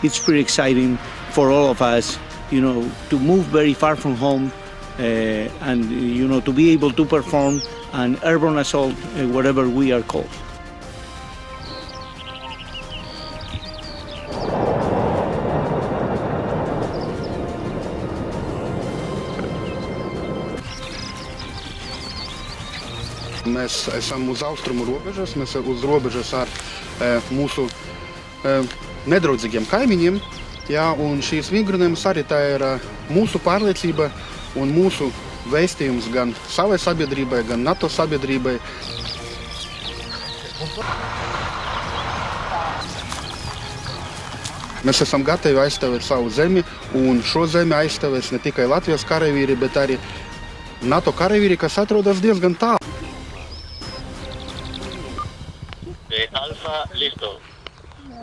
it's pretty exciting for all of us, to move very far from home and, to be able to perform an airborne assault, whatever we are called. Mēs esam uz austrumu robežas, mēs uz robežas ar mūsu nedraudzīgiem kaimiņiem. Jā, un šīs vingrinājums arī tā ir mūsu pārliecība un mūsu vēstījums gan savai sabiedrībai, gan NATO sabiedrībai. Mēs esam gatavi aizstāvēt savu zemi, un šo zemi aizstāvēs ne tikai Latvijas karavīri, bet arī NATO karavīri, kas atrodas diezgan tālu. Alfa, listo.